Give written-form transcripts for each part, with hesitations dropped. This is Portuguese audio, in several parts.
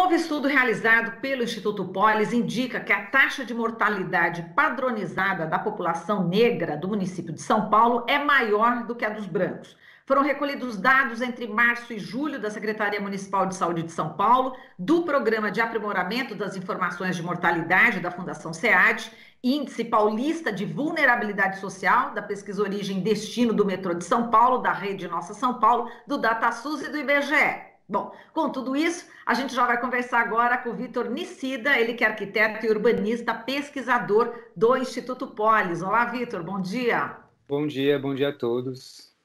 novo estudo realizado pelo Instituto Polis indica que a taxa de mortalidade padronizada da população negra do município de São Paulo é maior do que a dos brancos. Foram recolhidos dados entre março e julho da Secretaria Municipal de Saúde de São Paulo, do Programa de Aprimoramento das Informações de Mortalidade da Fundação SEAD, Índice Paulista de Vulnerabilidade Social, da Pesquisa Origem e Destino do Metrô de São Paulo, da Rede Nossa São Paulo, do DataSUS e do IBGE. Bom, com tudo isso, a gente já vai conversar agora com o Vitor Nicida, ele que é arquiteto e urbanista, pesquisador do Instituto Polis. Olá, Vitor, bom dia. Bom dia a todos.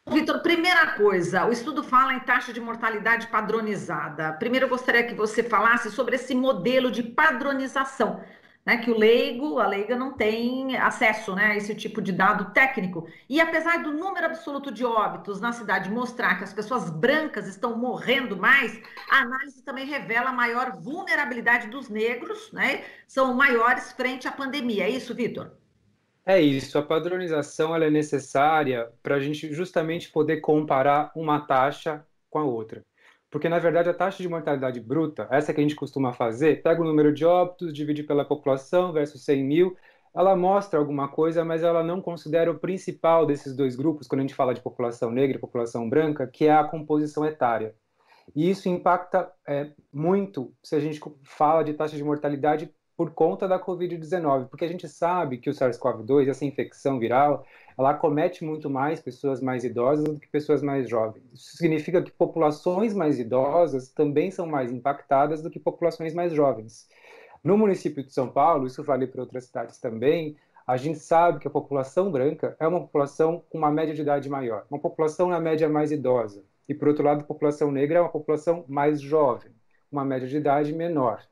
Vitor, primeira coisa, o estudo fala em taxa de mortalidade padronizada. Primeiro, eu gostaria que você falasse sobre esse modelo de padronização, né, que a leiga não tem acesso, né, a esse tipo de dado técnico. E apesar do número absoluto de óbitos na cidade mostrar que as pessoas brancas estão morrendo mais, a análise também revela maior vulnerabilidade dos negros, né, são maiores frente à pandemia. É isso, Vitor? É isso, a padronização ela é necessária para a gente justamente poder comparar uma taxa com a outra. Porque, na verdade, a taxa de mortalidade bruta, essa que a gente costuma fazer, pega o número de óbitos, divide pela população versus 100 mil, ela mostra alguma coisa, mas ela não considera o principal desses dois grupos, quando a gente fala de população negra e população branca, que é a composição etária. E isso impacta muito se a gente fala de taxa de mortalidade por conta da Covid-19, porque a gente sabe que o SARS-CoV-2, essa infecção viral, ela acomete muito mais pessoas mais idosas do que pessoas mais jovens. Isso significa que populações mais idosas também são mais impactadas do que populações mais jovens. No município de São Paulo, isso vale para outras cidades também, a gente sabe que a população branca é uma população com uma média de idade maior, uma população na média mais idosa. E, por outro lado, a população negra é uma população mais jovem, uma média de idade menor.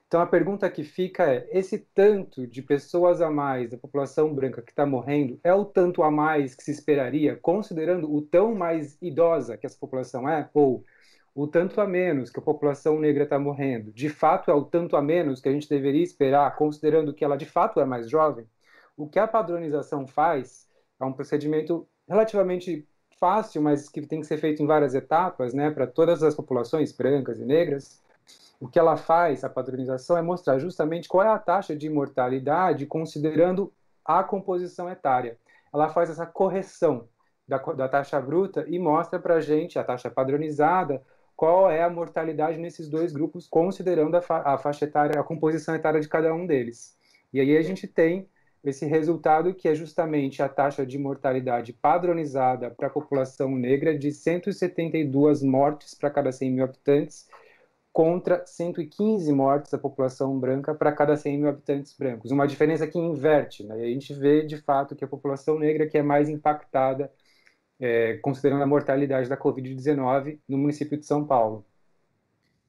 Então, a pergunta que fica é: esse tanto de pessoas a mais da população branca que está morrendo é o tanto a mais que se esperaria, considerando o tão mais idosa que essa população é? Ou o tanto a menos que a população negra está morrendo, de fato é o tanto a menos que a gente deveria esperar, considerando que ela de fato é mais jovem? O que a padronização faz é um procedimento relativamente fácil, mas que tem que ser feito em várias etapas, né, para todas as populações brancas e negras. O que ela faz, a padronização, é mostrar justamente qual é a taxa de mortalidade considerando a composição etária. Ela faz essa correção da taxa bruta e mostra para a gente, a taxa padronizada, qual é a mortalidade nesses dois grupos, considerando a faixa etária, a composição etária de cada um deles. E aí a gente tem esse resultado que é justamente a taxa de mortalidade padronizada para a população negra de 172 mortes para cada 100 mil habitantes, contra 115 mortes da população branca para cada 100 mil habitantes brancos. Uma diferença que inverte, né? E a gente vê, de fato, que a população negra que é mais impactada, considerando a mortalidade da Covid-19 no município de São Paulo.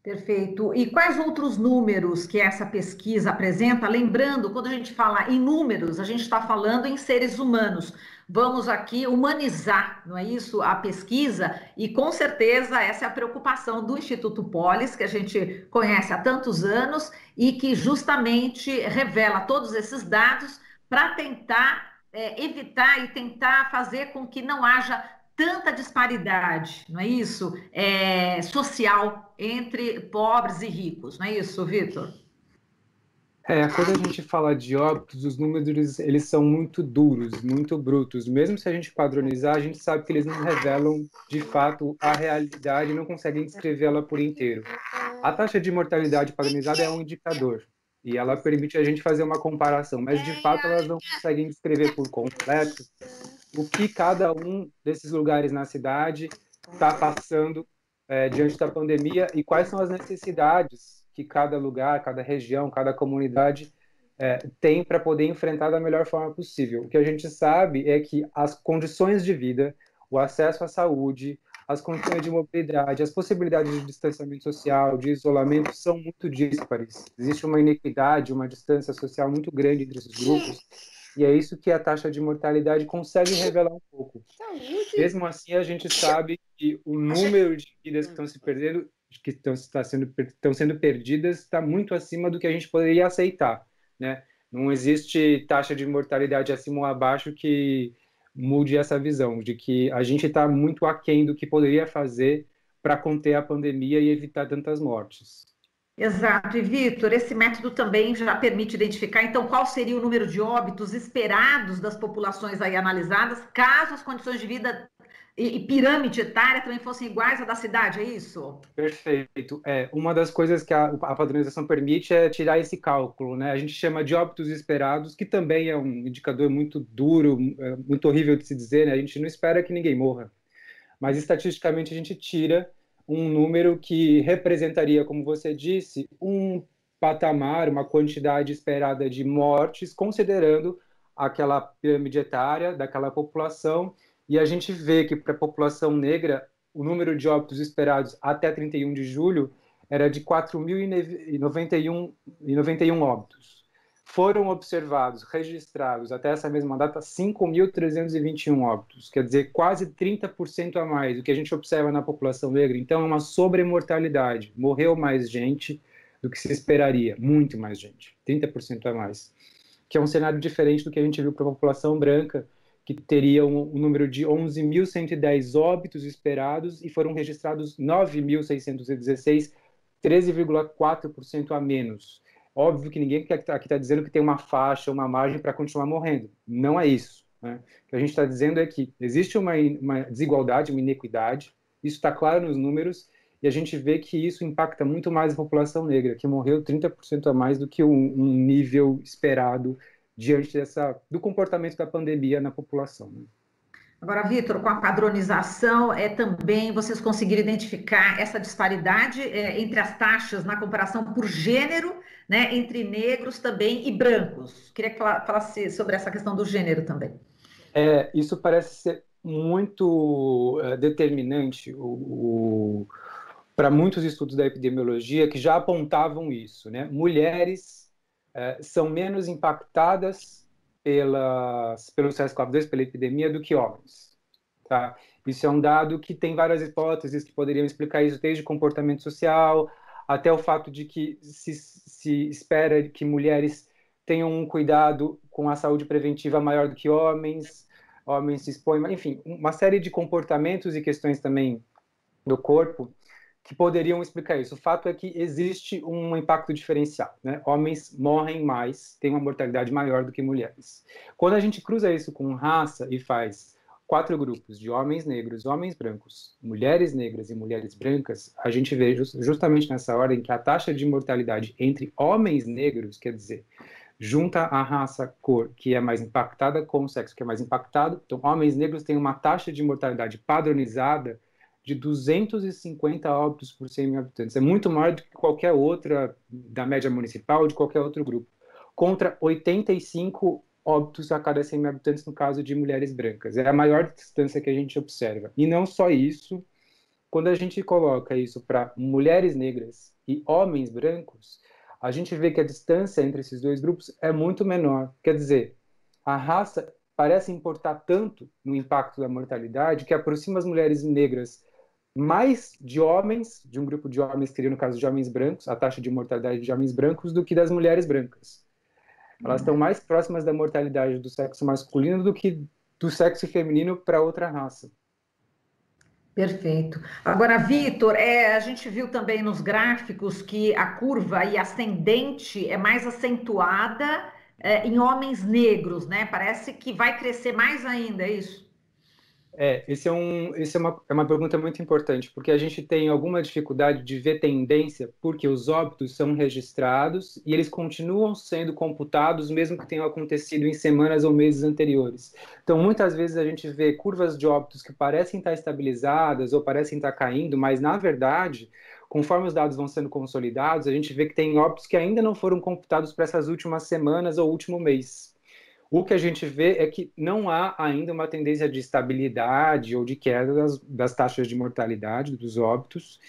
Perfeito. E quais outros números que essa pesquisa apresenta? Lembrando, quando a gente fala em números, a gente está falando em seres humanos. Vamos aqui humanizar, não é isso? A pesquisa, e com certeza essa é a preocupação do Instituto Polis, que a gente conhece há tantos anos e que justamente revela todos esses dados para tentar evitar e tentar fazer com que não haja tanta disparidade, não é isso? Social entre pobres e ricos, não é isso, Vitor? Quando a gente fala de óbitos, os números eles são muito duros, muito brutos. Mesmo se a gente padronizar, a gente sabe que eles não revelam de fato a realidade e não conseguem descrevê-la por inteiro. A taxa de mortalidade padronizada é um indicador e ela permite a gente fazer uma comparação, mas de fato elas não conseguem descrever por completo o que cada um desses lugares na cidade está passando diante da pandemia e quais são as necessidades que cada lugar, cada região, cada comunidade tem para poder enfrentar da melhor forma possível. O que a gente sabe é que as condições de vida, o acesso à saúde, as condições de mobilidade, as possibilidades de distanciamento social, de isolamento, são muito díspares. Existe uma inequidade, uma distância social muito grande entre esses grupos, e é isso que a taxa de mortalidade consegue revelar um pouco. Mesmo assim, a gente sabe que o número de vidas que estão se perdendo, que estão sendo perdidas, está muito acima do que a gente poderia aceitar, né? Não existe taxa de mortalidade acima ou abaixo que mude essa visão de que a gente está muito aquém do que poderia fazer para conter a pandemia e evitar tantas mortes. Exato. E, Vitor, esse método também já permite identificar, então, qual seria o número de óbitos esperados das populações aí analisadas, caso as condições de vida e pirâmide etária também fossem iguais à da cidade, é isso? Perfeito. Uma das coisas que a padronização permite é tirar esse cálculo, né? A gente chama de óbitos esperados, que também é um indicador muito duro, muito horrível de se dizer, né? A gente não espera que ninguém morra, mas estatisticamente a gente tira um número que representaria, como você disse, um patamar, uma quantidade esperada de mortes, considerando aquela pirâmide etária daquela população, e a gente vê que para a população negra, o número de óbitos esperados até 31 de julho era de 4.091 óbitos. Foram observados, registrados até essa mesma data 5.321 óbitos, quer dizer, quase 30% a mais do que a gente observa na população negra. Então, é uma sobremortalidade. Morreu mais gente do que se esperaria, muito mais gente, 30% a mais. Que é um cenário diferente do que a gente viu para a população branca, que teria um número de 11.110 óbitos esperados e foram registrados 9.616, 13,4% a menos. Óbvio que ninguém aqui está dizendo que tem uma faixa, uma margem para continuar morrendo. Não é isso. Né? O que a gente está dizendo é que existe uma desigualdade, uma inequidade, isso está claro nos números, e a gente vê que isso impacta muito mais a população negra, que morreu 30% a mais do que um nível esperado diante do comportamento da pandemia na população. Né? Agora, Vitor, com a padronização, também vocês conseguiram identificar essa disparidade entre as taxas na comparação por gênero, né, entre negros também e brancos. Queria que falasse sobre essa questão do gênero também. Isso parece ser muito determinante para muitos estudos da epidemiologia que já apontavam isso. Né? Mulheres são menos impactadas pelo SARS-CoV-2, pela epidemia, do que homens. Tá? Isso é um dado que tem várias hipóteses que poderiam explicar isso, desde comportamento social até o fato de que se espera que mulheres tenham um cuidado com a saúde preventiva maior do que homens se expõem, enfim, uma série de comportamentos e questões também do corpo que poderiam explicar isso. O fato é que existe um impacto diferencial. Né? Homens morrem mais, têm uma mortalidade maior do que mulheres. Quando a gente cruza isso com raça e faz 4 grupos de homens negros, homens brancos, mulheres negras e mulheres brancas, a gente vê justamente nessa ordem que a taxa de mortalidade entre homens negros, quer dizer, junta a raça, cor, que é mais impactada, com o sexo, que é mais impactado. Então, homens negros têm uma taxa de mortalidade padronizada de 250 óbitos por 100 mil habitantes. É muito maior do que qualquer outra da média municipal ou de qualquer outro grupo. Contra 85 óbitos a cada 100 mil habitantes no caso de mulheres brancas. É a maior distância que a gente observa. E não só isso, quando a gente coloca isso para mulheres negras e homens brancos, a gente vê que a distância entre esses dois grupos é muito menor. Quer dizer, a raça parece importar tanto no impacto da mortalidade que aproxima as mulheres negras mais de homens, de um grupo de homens, que seria no caso de homens brancos, a taxa de mortalidade de homens brancos, do que das mulheres brancas. Elas estão mais próximas da mortalidade do sexo masculino do que do sexo feminino para outra raça. Perfeito. Agora, Vitor, a gente viu também nos gráficos que a curva aí ascendente é mais acentuada em homens negros, né? Parece que vai crescer mais ainda, é isso? É uma pergunta muito importante, porque a gente tem alguma dificuldade de ver tendência, porque os óbitos são registrados e eles continuam sendo computados, mesmo que tenham acontecido em semanas ou meses anteriores. Então, muitas vezes a gente vê curvas de óbitos que parecem estar estabilizadas ou parecem estar caindo, mas, na verdade, conforme os dados vão sendo consolidados, a gente vê que tem óbitos que ainda não foram computados para essas últimas semanas ou último mês. O que a gente vê é que não há ainda uma tendência de estabilidade ou de queda das taxas de mortalidade, dos óbitos,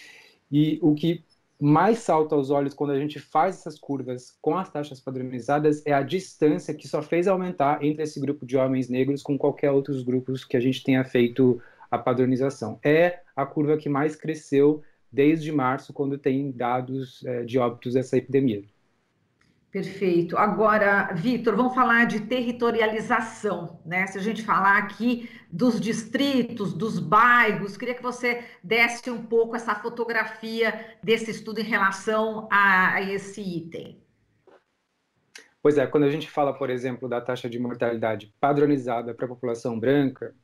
e o que mais salta aos olhos quando a gente faz essas curvas com as taxas padronizadas é a distância que só fez aumentar entre esse grupo de homens negros com qualquer outros grupos que a gente tenha feito a padronização. É a curva que mais cresceu desde março, quando tem dados de óbitos dessa epidemia. Perfeito. Agora, Vitor, vamos falar de territorialização, né? Se a gente falar aqui dos distritos, dos bairros, queria que você desse um pouco essa fotografia desse estudo em relação a esse item. Pois é, quando a gente fala, por exemplo, da taxa de mortalidade padronizada para a população branca,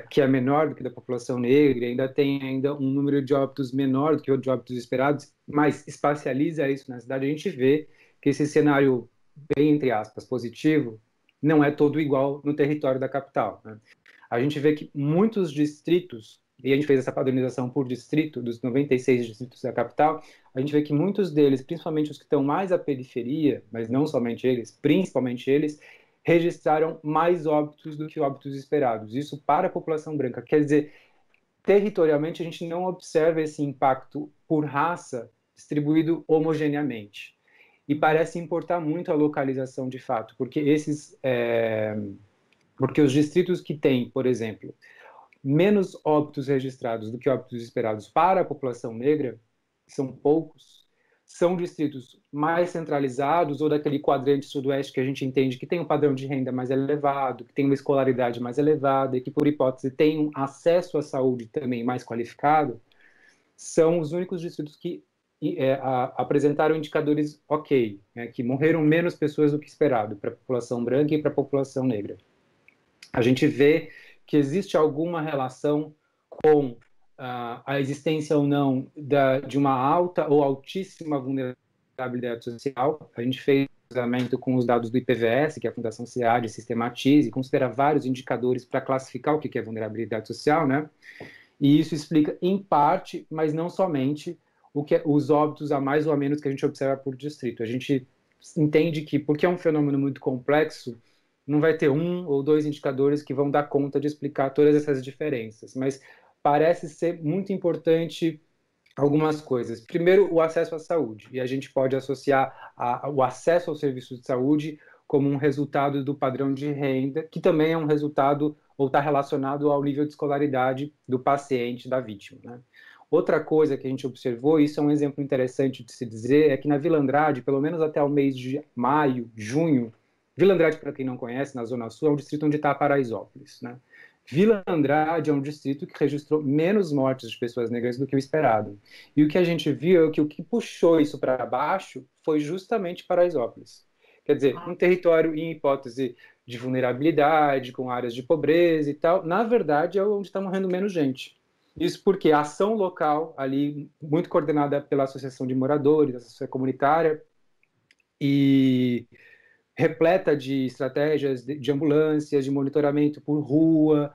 que é menor do que da população negra, ainda tem ainda um número de óbitos menor do que o de óbitos esperados, mas espacializa isso na cidade, a gente vê que esse cenário, bem entre aspas, positivo, não é todo igual no território da capital, né? A gente vê que muitos distritos, e a gente fez essa padronização por distrito, dos 96 distritos da capital, a gente vê que muitos deles, principalmente os que estão mais à periferia, mas não somente eles, principalmente eles, registraram mais óbitos do que óbitos esperados. Isso para a população branca. Quer dizer, territorialmente, a gente não observa esse impacto por raça distribuído homogeneamente. E parece importar muito a localização de fato, porque porque os distritos que têm, por exemplo, menos óbitos registrados do que óbitos esperados para a população negra, são poucos, são distritos mais centralizados ou daquele quadrante sudoeste que a gente entende que tem um padrão de renda mais elevado, que tem uma escolaridade mais elevada e que, por hipótese, tem um acesso à saúde também mais qualificado, são os únicos distritos que apresentaram indicadores ok, né, que morreram menos pessoas do que esperado para a população branca e para a população negra. A gente vê que existe alguma relação com a existência ou não de uma alta ou altíssima vulnerabilidade social. A gente fez um cruzamento com os dados do IPVS, que é a Fundação SEAD sistematiza e considera vários indicadores para classificar o que é vulnerabilidade social, né? E isso explica, em parte, mas não somente, os óbitos a mais ou a menos que a gente observa por distrito. A gente entende que, porque é um fenômeno muito complexo, não vai ter um ou dois indicadores que vão dar conta de explicar todas essas diferenças, mas parece ser muito importante algumas coisas. Primeiro, o acesso à saúde, e a gente pode associar o acesso ao serviço de saúde como um resultado do padrão de renda, que também é um resultado ou está relacionado ao nível de escolaridade do paciente, da vítima, né? Outra coisa que a gente observou, isso é um exemplo interessante de se dizer, é que na Vila Andrade, pelo menos até o mês de maio, junho, Vila Andrade, para quem não conhece, na Zona Sul, é um distrito onde está Paraisópolis, né? Vila Andrade é um distrito que registrou menos mortes de pessoas negras do que o esperado. E o que a gente viu é que o que puxou isso para baixo foi justamente Paraisópolis. Quer dizer, um território em hipótese de vulnerabilidade, com áreas de pobreza e tal, na verdade é onde está morrendo menos gente. Isso porque a ação local ali, muito coordenada pela Associação de Moradores, Associação Comunitária, e repleta de estratégias de ambulâncias, de monitoramento por rua,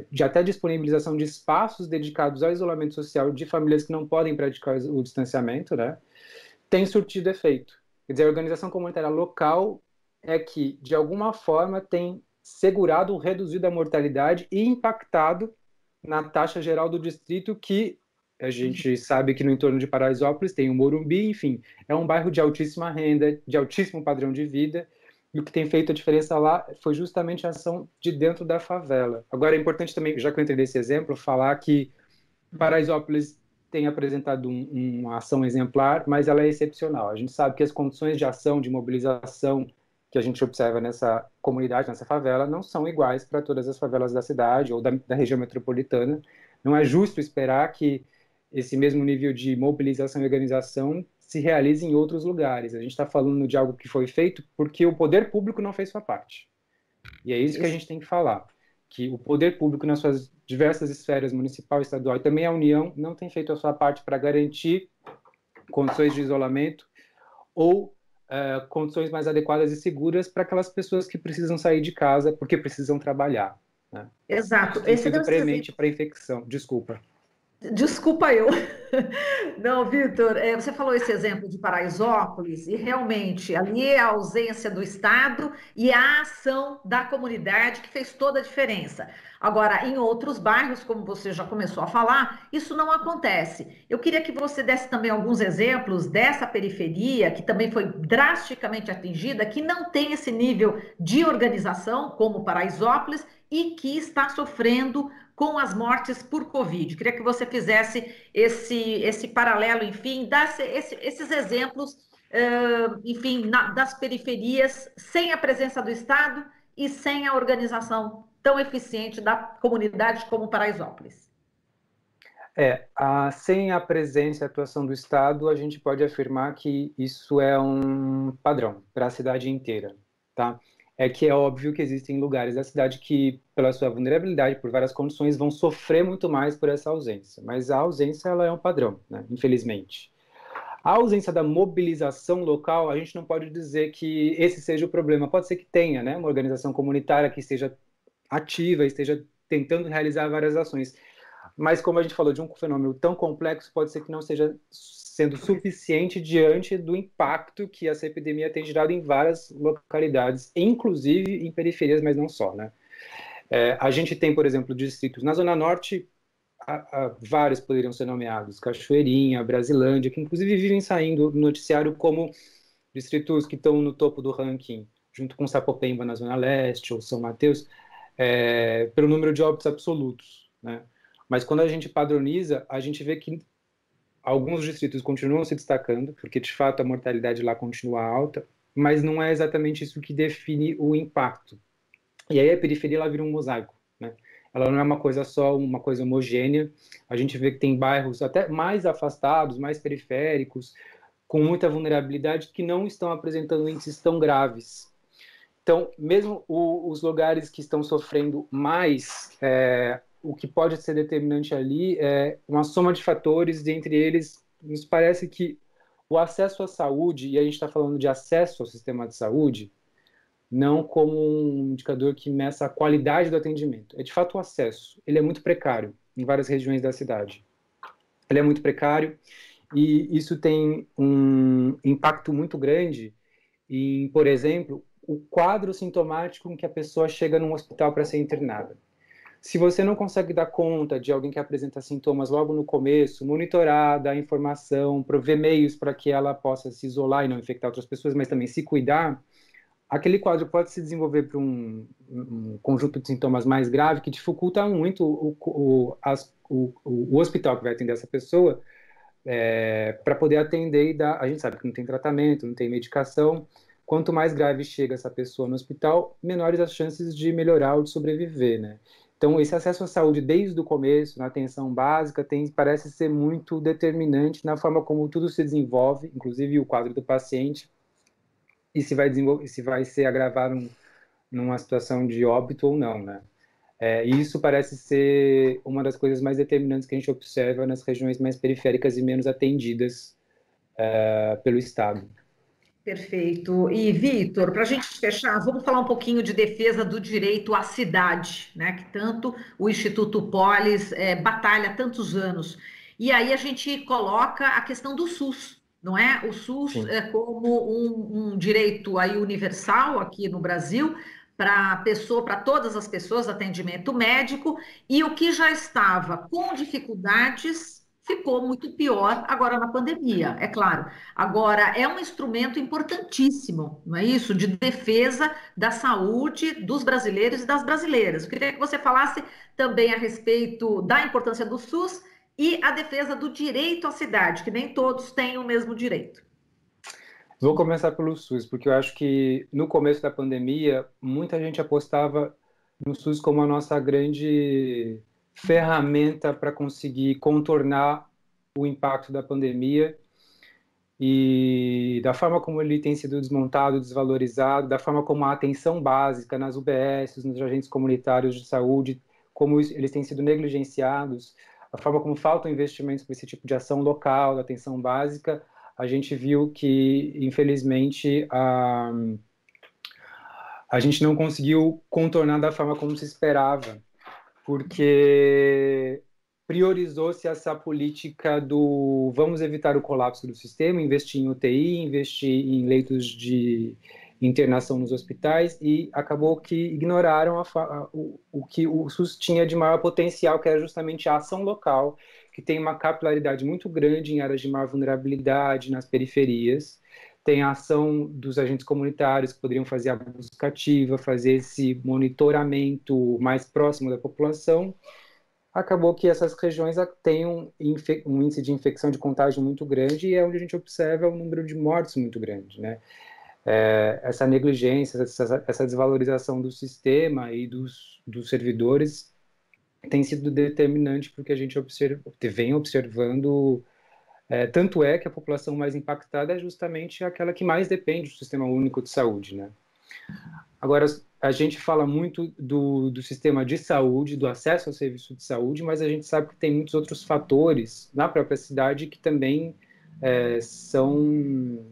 de até disponibilização de espaços dedicados ao isolamento social de famílias que não podem praticar o distanciamento, né, tem surtido efeito. Quer dizer, a organização comunitária local é que, de alguma forma, tem segurado ou reduzido a mortalidade e impactado na taxa geral do distrito, que a gente sabe que no entorno de Paraisópolis tem o Morumbi, enfim, é um bairro de altíssima renda, de altíssimo padrão de vida, e o que tem feito a diferença lá foi justamente a ação de dentro da favela. Agora é importante também, já que eu entrei nesse exemplo, falar que Paraisópolis tem apresentado uma ação exemplar, mas ela é excepcional. A gente sabe que as condições de ação, de mobilização que a gente observa nessa comunidade, nessa favela, não são iguais para todas as favelas da cidade ou da região metropolitana. Não é justo esperar que esse mesmo nível de mobilização e organização se realize em outros lugares. A gente está falando de algo que foi feito porque o poder público não fez sua parte. E é isso que a gente tem que falar, que o poder público nas suas diversas esferas, municipal, estadual e também a União, não tem feito a sua parte para garantir condições de isolamento ou condições mais adequadas e seguras para aquelas pessoas que precisam sair de casa porque precisam trabalhar, né? Exato. Isso tem sido premente para a infecção. Desculpa. Desculpa eu. Não, Vitor, você falou esse exemplo de Paraisópolis e realmente ali é a ausência do Estado e a ação da comunidade que fez toda a diferença. Agora, em outros bairros, como você já começou a falar, isso não acontece. Eu queria que você desse também alguns exemplos dessa periferia que também foi drasticamente atingida, que não tem esse nível de organização como Paraisópolis e que está sofrendo com as mortes por Covid. Queria que você fizesse esse paralelo, enfim, desse esses exemplos enfim, das periferias, sem a presença do Estado e sem a organização tão eficiente da comunidade como Paraisópolis. Sem a presença e atuação do Estado, a gente pode afirmar que isso é um padrão para a cidade inteira, tá? É que é óbvio que existem lugares da cidade que, pela sua vulnerabilidade, por várias condições, vão sofrer muito mais por essa ausência. Mas a ausência, ela é um padrão, né? Infelizmente. A ausência da mobilização local, a gente não pode dizer que esse seja o problema. Pode ser que tenha, né? Uma organização comunitária que esteja ativa, esteja tentando realizar várias ações. Mas como a gente falou de um fenômeno tão complexo, pode ser que não seja sendo suficiente diante do impacto que essa epidemia tem gerado em várias localidades, inclusive em periferias, mas não só, né? A gente tem, por exemplo, distritos na Zona Norte, vários poderiam ser nomeados, Cachoeirinha, Brasilândia, que inclusive vivem saindo no noticiário como distritos que estão no topo do ranking, junto com Sapopemba na Zona Leste, ou São Mateus, pelo número de óbitos absolutos, né? Mas quando a gente padroniza, a gente vê que alguns distritos continuam se destacando, porque de fato a mortalidade lá continua alta, mas não é exatamente isso que define o impacto. E aí a periferia ela vira um mosaico, né? Ela não é uma coisa só, uma coisa homogênea. A gente vê que tem bairros até mais afastados, mais periféricos, com muita vulnerabilidade, que não estão apresentando índices tão graves. Então, mesmo os lugares que estão sofrendo mais, o que pode ser determinante ali é uma soma de fatores, dentre eles, nos parece que o acesso à saúde, e a gente está falando de acesso ao sistema de saúde, não como um indicador que meça a qualidade do atendimento. É de fato o acesso. Ele é muito precário em várias regiões da cidade. Ele é muito precário e isso tem um impacto muito grande em, por exemplo, o quadro sintomático em que a pessoa chega num hospital para ser internada. Se você não consegue dar conta de alguém que apresenta sintomas logo no começo, monitorar, dar informação, prover meios para que ela possa se isolar e não infectar outras pessoas, mas também se cuidar, aquele quadro pode se desenvolver para um conjunto de sintomas mais grave que dificulta muito o hospital que vai atender essa pessoa para poder atender e dar. A gente sabe que não tem tratamento, não tem medicação. Quanto mais grave chega essa pessoa no hospital, menores as chances de melhorar ou de sobreviver, né? Então, esse acesso à saúde desde o começo, na atenção básica, parece ser muito determinante na forma como tudo se desenvolve, inclusive o quadro do paciente, e se vai ser agravado numa situação de óbito ou não, né? Isso parece ser uma das coisas mais determinantes que a gente observa nas regiões mais periféricas e menos atendidas pelo Estado. Perfeito. E, Vitor, para a gente fechar, vamos falar um pouquinho de defesa do direito à cidade, né? Que tanto o Instituto Polis batalha há tantos anos. E aí a gente coloca a questão do SUS, não é? O SUS é como um direito aí universal aqui no Brasil para todas as pessoas, atendimento médico, e o que já estava com dificuldades ficou muito pior agora na pandemia, é claro. Agora, é um instrumento importantíssimo, não é isso? De defesa da saúde dos brasileiros e das brasileiras. Eu queria que você falasse também a respeito da importância do SUS e a defesa do direito à cidade, que nem todos têm o mesmo direito. Vou começar pelo SUS, porque eu acho que no começo da pandemia, muita gente apostava no SUS como a nossa grande ferramenta para conseguir contornar o impacto da pandemia e da forma como ele tem sido desmontado, desvalorizado, da forma como a atenção básica nas UBSs, nos agentes comunitários de saúde, como eles têm sido negligenciados, a forma como faltam investimentos para esse tipo de ação local, da atenção básica, a gente viu que, infelizmente, a gente não conseguiu contornar da forma como se esperava, porque priorizou-se essa política do vamos evitar o colapso do sistema, investir em UTI, investir em leitos de internação nos hospitais, e acabou que ignoraram o que o SUS tinha de maior potencial, que era justamente a ação local, que tem uma capilaridade muito grande em áreas de maior vulnerabilidade, nas periferias. Tem a ação dos agentes comunitários que poderiam fazer a busca ativa, fazer esse monitoramento mais próximo da população. acabou que essas regiões têm um índice de infecção de contágio muito grande e é onde a gente observa um número de mortes muito grande, né? Essa negligência, essa desvalorização do sistema e dos servidores tem sido determinante porque a gente vem observando, tanto é que a população mais impactada é justamente aquela que mais depende do Sistema Único de Saúde, né? Agora, a gente fala muito do sistema de saúde, do acesso ao serviço de saúde, mas a gente sabe que tem muitos outros fatores na própria cidade que também são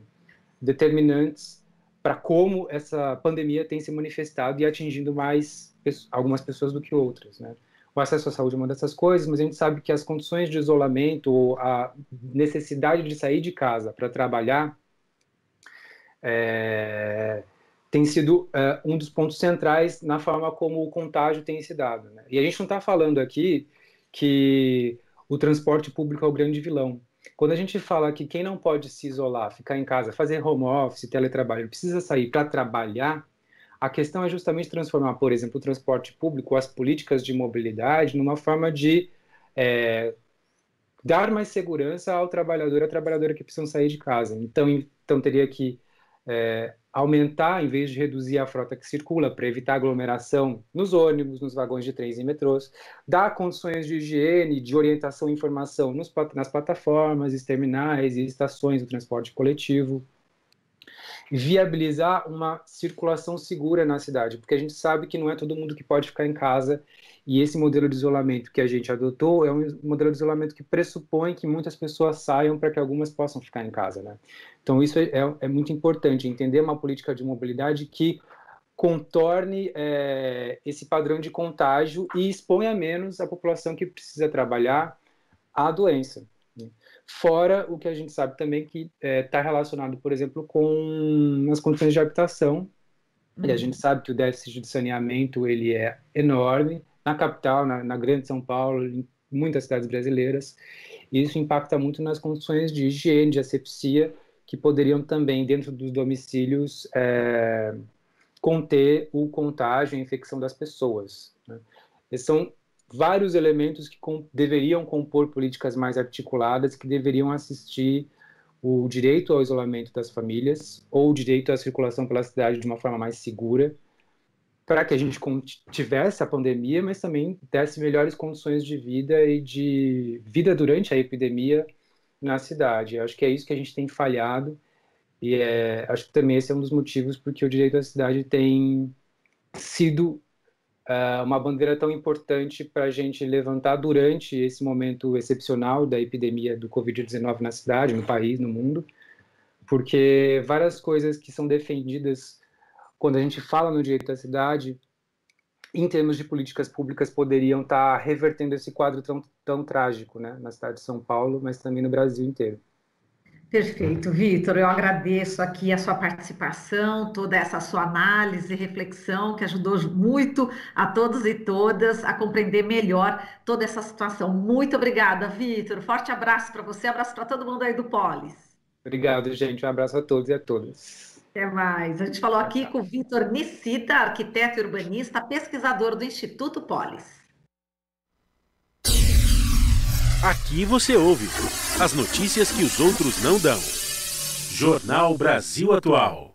determinantes para como essa pandemia tem se manifestado e atingindo mais algumas pessoas do que outras, né? O acesso à saúde é uma dessas coisas, mas a gente sabe que as condições de isolamento ou a necessidade de sair de casa para trabalhar tem sido um dos pontos centrais na forma como o contágio tem se dado, né? E a gente não está falando aqui que o transporte público é o grande vilão. Quando a gente fala que quem não pode se isolar, ficar em casa, fazer home office, teletrabalho, precisa sair para trabalhar, a questão é justamente transformar, por exemplo, o transporte público, as políticas de mobilidade, numa forma de dar mais segurança ao trabalhador e à trabalhadora que precisam sair de casa. Então teria que aumentar, em vez de reduzir a frota que circula, para evitar aglomeração nos ônibus, nos vagões de trens e metrôs, dar condições de higiene, de orientação e informação nas plataformas, terminais e estações do transporte coletivo, viabilizar uma circulação segura na cidade, porque a gente sabe que não é todo mundo que pode ficar em casa, e esse modelo de isolamento que a gente adotou é um modelo de isolamento que pressupõe que muitas pessoas saiam para que algumas possam ficar em casa, né? Então isso é muito importante, entender uma política de mobilidade que contorne esse padrão de contágio e exponha menos a população que precisa trabalhar à doença. Fora o que a gente sabe também que está relacionado, por exemplo, com as condições de habitação, e a gente sabe que o déficit de saneamento ele é enorme, na capital, na grande São Paulo, em muitas cidades brasileiras, e isso impacta muito nas condições de higiene, de asepsia, que poderiam também, dentro dos domicílios, conter o contágio e a infecção das pessoas, né? Esses são vários elementos que deveriam compor políticas mais articuladas, que deveriam assistir o direito ao isolamento das famílias ou o direito à circulação pela cidade de uma forma mais segura, para que a gente tivesse a pandemia, mas também desse melhores condições de vida e de vida durante a epidemia na cidade. Eu acho que é isso que a gente tem falhado e acho que também esse é um dos motivos porque o direito à cidade tem sido uma bandeira tão importante para a gente levantar durante esse momento excepcional da epidemia do Covid-19 na cidade, no país, no mundo, porque várias coisas que são defendidas quando a gente fala no direito à cidade, em termos de políticas públicas, poderiam estar revertendo esse quadro tão trágico, né, na cidade de São Paulo, mas também no Brasil inteiro. Perfeito, Vitor. Eu agradeço aqui a sua participação, toda essa sua análise e reflexão que ajudou muito a todos e todas a compreender melhor toda essa situação. Muito obrigada, Vitor. Forte abraço para você, abraço para todo mundo aí do Polis. Obrigado, gente. Um abraço a todos e a todas. Até mais. A gente falou aqui com o Vitor Nicita, arquiteto e urbanista, pesquisador do Instituto Polis. Aqui você ouve as notícias que os outros não dão. Jornal Brasil Atual.